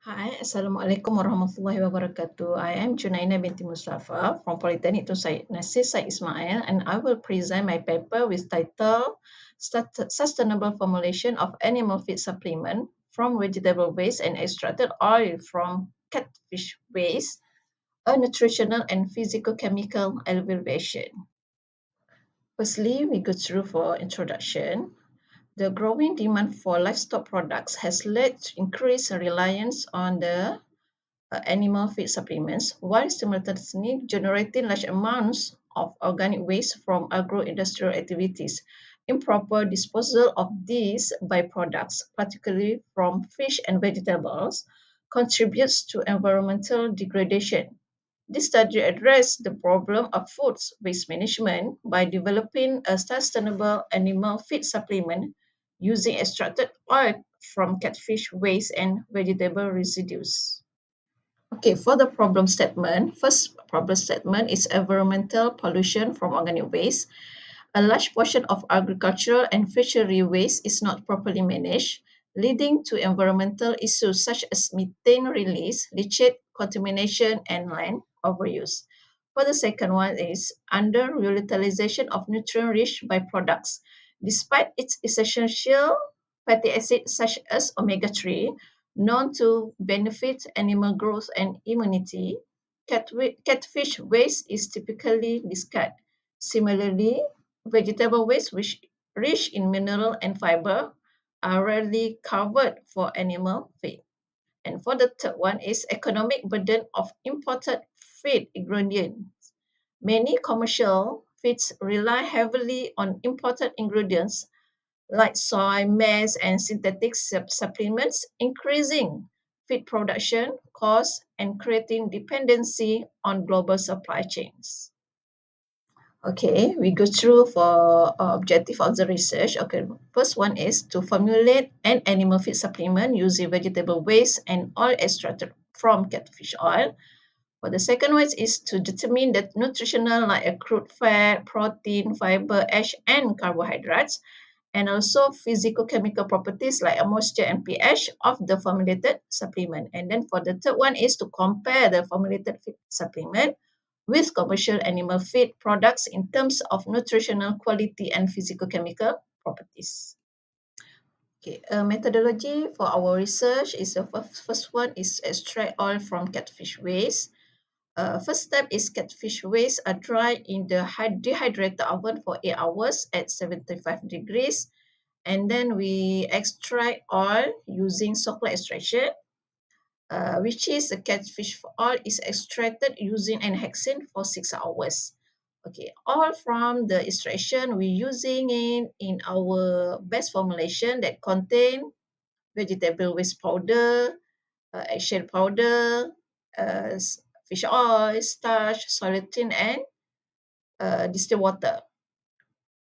Hi, Assalamualaikum warahmatullahi wabarakatuh. I am Junaina binti Mustafa from Polytechnic to Nasir Said Ismail, and I will present my paper with title Sustainable Formulation of Animal Feed Supplement from Vegetable Waste and Extracted Oil from Catfish Waste, a Nutritional and Physicochemical Evaluation. Firstly, we go through for introduction. The growing demand for livestock products has led to increased reliance on the animal feed supplements, while simultaneously generating large amounts of organic waste from agro-industrial activities. Improper disposal of these byproducts, particularly from fish and vegetables, contributes to environmental degradation. This study addressed the problem of food waste management by developing a sustainable animal feed supplement using extracted oil from catfish waste and vegetable residues. Okay, for the problem statement, first problem statement is environmental pollution from organic waste. A large portion of agricultural and fishery waste is not properly managed, leading to environmental issues such as methane release, leachate contamination, and land overuse. For the second one is underutilization of nutrient-rich byproducts. Despite its essential fatty acids such as omega-3, known to benefit animal growth and immunity, catfish waste is typically discarded. Similarly, vegetable waste, which rich in mineral and fiber, are rarely covered for animal feed. And for the third one is economic burden of imported feed ingredients. Many commercial feeds rely heavily on imported ingredients like soy, maize, and synthetic supplements, increasing feed production costs and creating dependency on global supply chains. Okay, we go through for objective of the research. Okay, first one is to formulate an animal feed supplement using vegetable waste and oil extracted from catfish oil. For the second one is to determine the nutritional like a crude fat, protein, fiber, ash, and carbohydrates, and also physicochemical properties like a moisture and pH of the formulated supplement. And then for the third one is to compare the formulated feed supplement with commercial animal feed products in terms of nutritional quality and physicochemical properties. Okay, a methodology for our research is the first one is extract oil from catfish waste. First step is catfish waste are dried in the dehydrated oven for 8 hours at 75 degrees. And then we extract oil using Sokla extraction, which is the catfish oil is extracted using an hexane for 6 hours. Okay, all from the extraction we using in our best formulation that contain vegetable waste powder, eggshell powder, uh, fish oil, starch, soletin, and distilled water.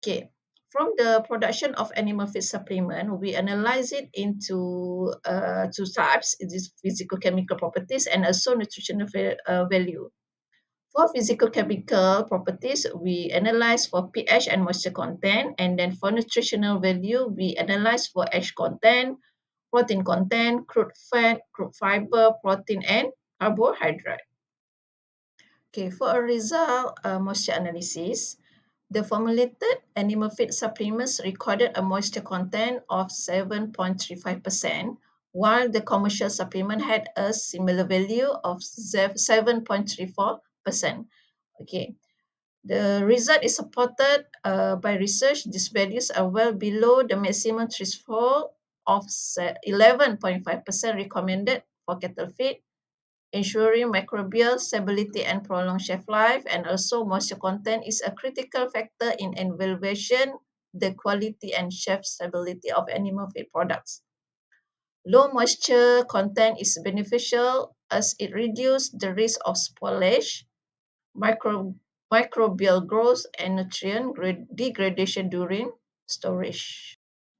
Okay, from the production of animal feed supplement, we analyze it into two types: it is physical chemical properties and also nutritional value. For physical chemical properties, we analyze for pH and moisture content, and then for nutritional value, we analyze for ash content, protein content, crude fat, crude fiber, protein, and carbohydrate. Okay, for a result moisture analysis, the formulated animal feed supplements recorded a moisture content of 7.35%, while the commercial supplement had a similar value of 7.34%. Okay, the result is supported by research. These values are well below the maximum threshold of 11.5% recommended for cattle feed, ensuring microbial stability and prolonged shelf life, and also moisture content is a critical factor in evaluation the quality and shelf stability of animal feed products. Low moisture content is beneficial as it reduces the risk of spoilage, micro, microbial growth, and nutrient degradation during storage.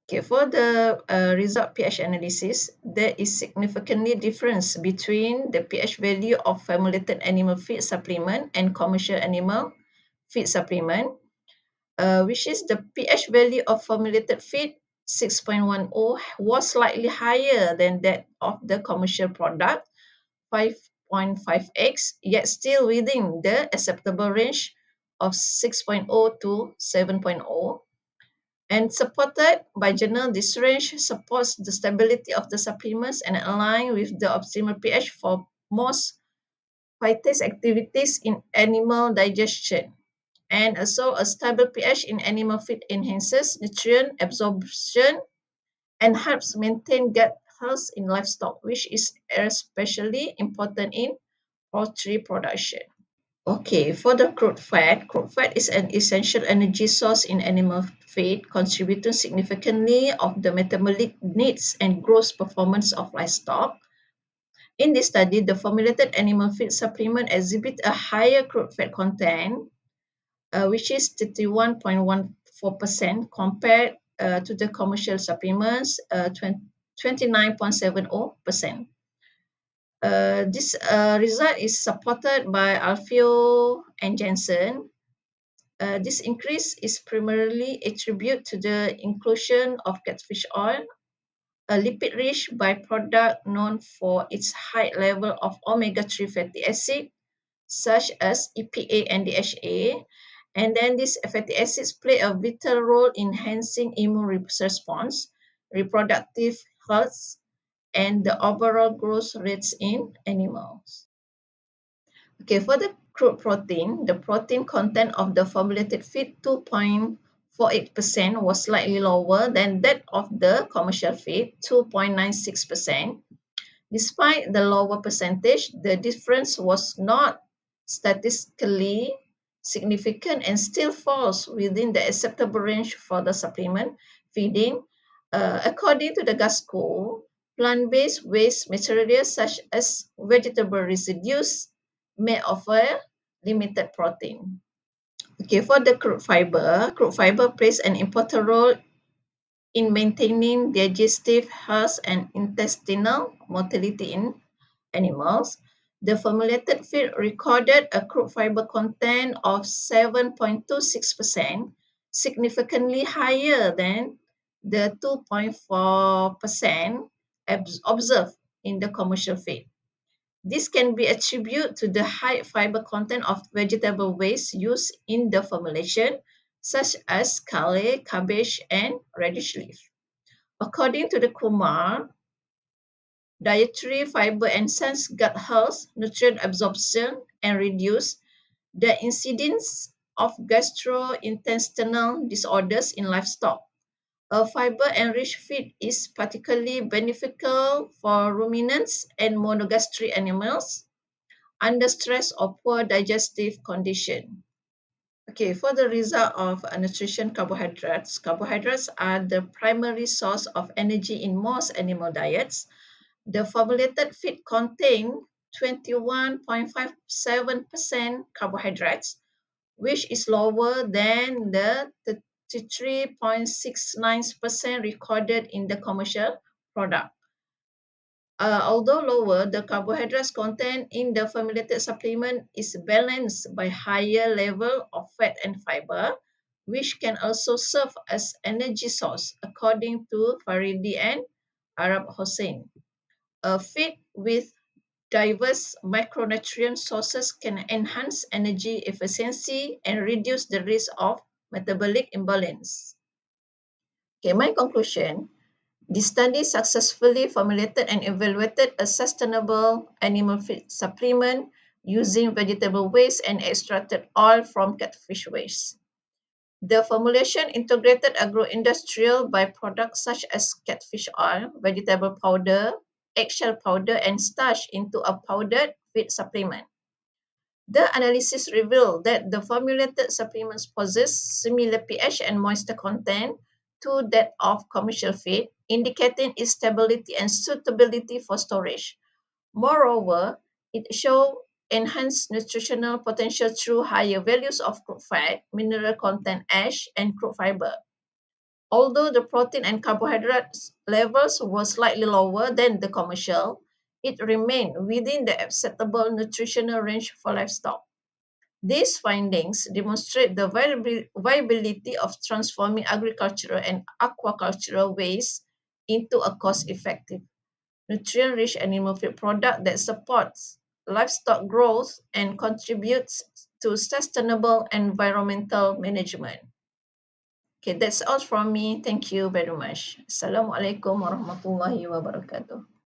Okay, for the result pH analysis, there is significantly difference between the pH value of formulated animal feed supplement and commercial animal feed supplement, which is the pH value of formulated feed 6.10 was slightly higher than that of the commercial product, 5.5x, yet still within the acceptable range of 6.0 to 7.0. And supported by journal, this range supports the stability of the supplements and align with the optimal pH for most phytase activities in animal digestion. And also a stable pH in animal feed enhances nutrient absorption and helps maintain gut health in livestock, which is especially important in poultry production. Okay, for the crude fat is an essential energy source in animal feed, contributing significantly of the metabolic needs and growth performance of livestock. In this study, the formulated animal feed supplement exhibit a higher crude fat content, which is 31.14% compared to the commercial supplements, 29.70%. This result is supported by Alfio and Jensen. This increase is primarily attributed to the inclusion of catfish oil, a lipid-rich byproduct known for its high level of omega-3 fatty acid, such as EPA and DHA. And then these fatty acids play a vital role in enhancing immune response, reproductive health, and the overall growth rates in animals. Okay, for the crude protein, the protein content of the formulated feed 2.48% was slightly lower than that of the commercial feed 2.96%. Despite the lower percentage, the difference was not statistically significant and still falls within the acceptable range for the supplement feeding. According to the GASCO, plant-based waste materials such as vegetable residues may offer limited protein. Okay, for the crude fiber plays an important role in maintaining digestive health and intestinal motility in animals. The formulated feed recorded a crude fiber content of 7.26%, significantly higher than the 2.4% observed in the commercial feed. This can be attributed to the high fiber content of vegetable waste used in the formulation, such as kale, cabbage, and radish leaf. According to the Kumar, dietary fiber enhance gut health, nutrient absorption, and reduce the incidence of gastrointestinal disorders in livestock. A fiber-enriched feed is particularly beneficial for ruminants and monogastric animals under stress or poor digestive condition. Okay, for the result of nutrition carbohydrates, carbohydrates are the primary source of energy in most animal diets. The formulated feed contain 21.57% carbohydrates, which is lower than the 33.69% recorded in the commercial product. Although lower, the carbohydrates content in the formulated supplement is balanced by higher level of fat and fiber, which can also serve as energy source, according to Faridi and Arab Hossein. A feed with diverse micronutrient sources can enhance energy efficiency and reduce the risk of metabolic imbalance. Okay, my conclusion. The study successfully formulated and evaluated a sustainable animal feed supplement using vegetable waste and extracted oil from catfish waste. The formulation integrated agro-industrial byproducts such as catfish oil, vegetable powder, eggshell powder, and starch into a powdered feed supplement. The analysis revealed that the formulated supplements possess similar pH and moisture content to that of commercial feed, indicating its stability and suitability for storage. Moreover, it showed enhanced nutritional potential through higher values of crude fat, mineral content ash, and crude fiber. Although the protein and carbohydrate levels were slightly lower than the commercial, it remained within the acceptable nutritional range for livestock. These findings demonstrate the viability of transforming agricultural and aquacultural waste into a cost-effective, nutrient-rich animal feed product that supports livestock growth and contributes to sustainable environmental management. Okay, that's all from me. Thank you very much. Assalamualaikum warahmatullahi wabarakatuh.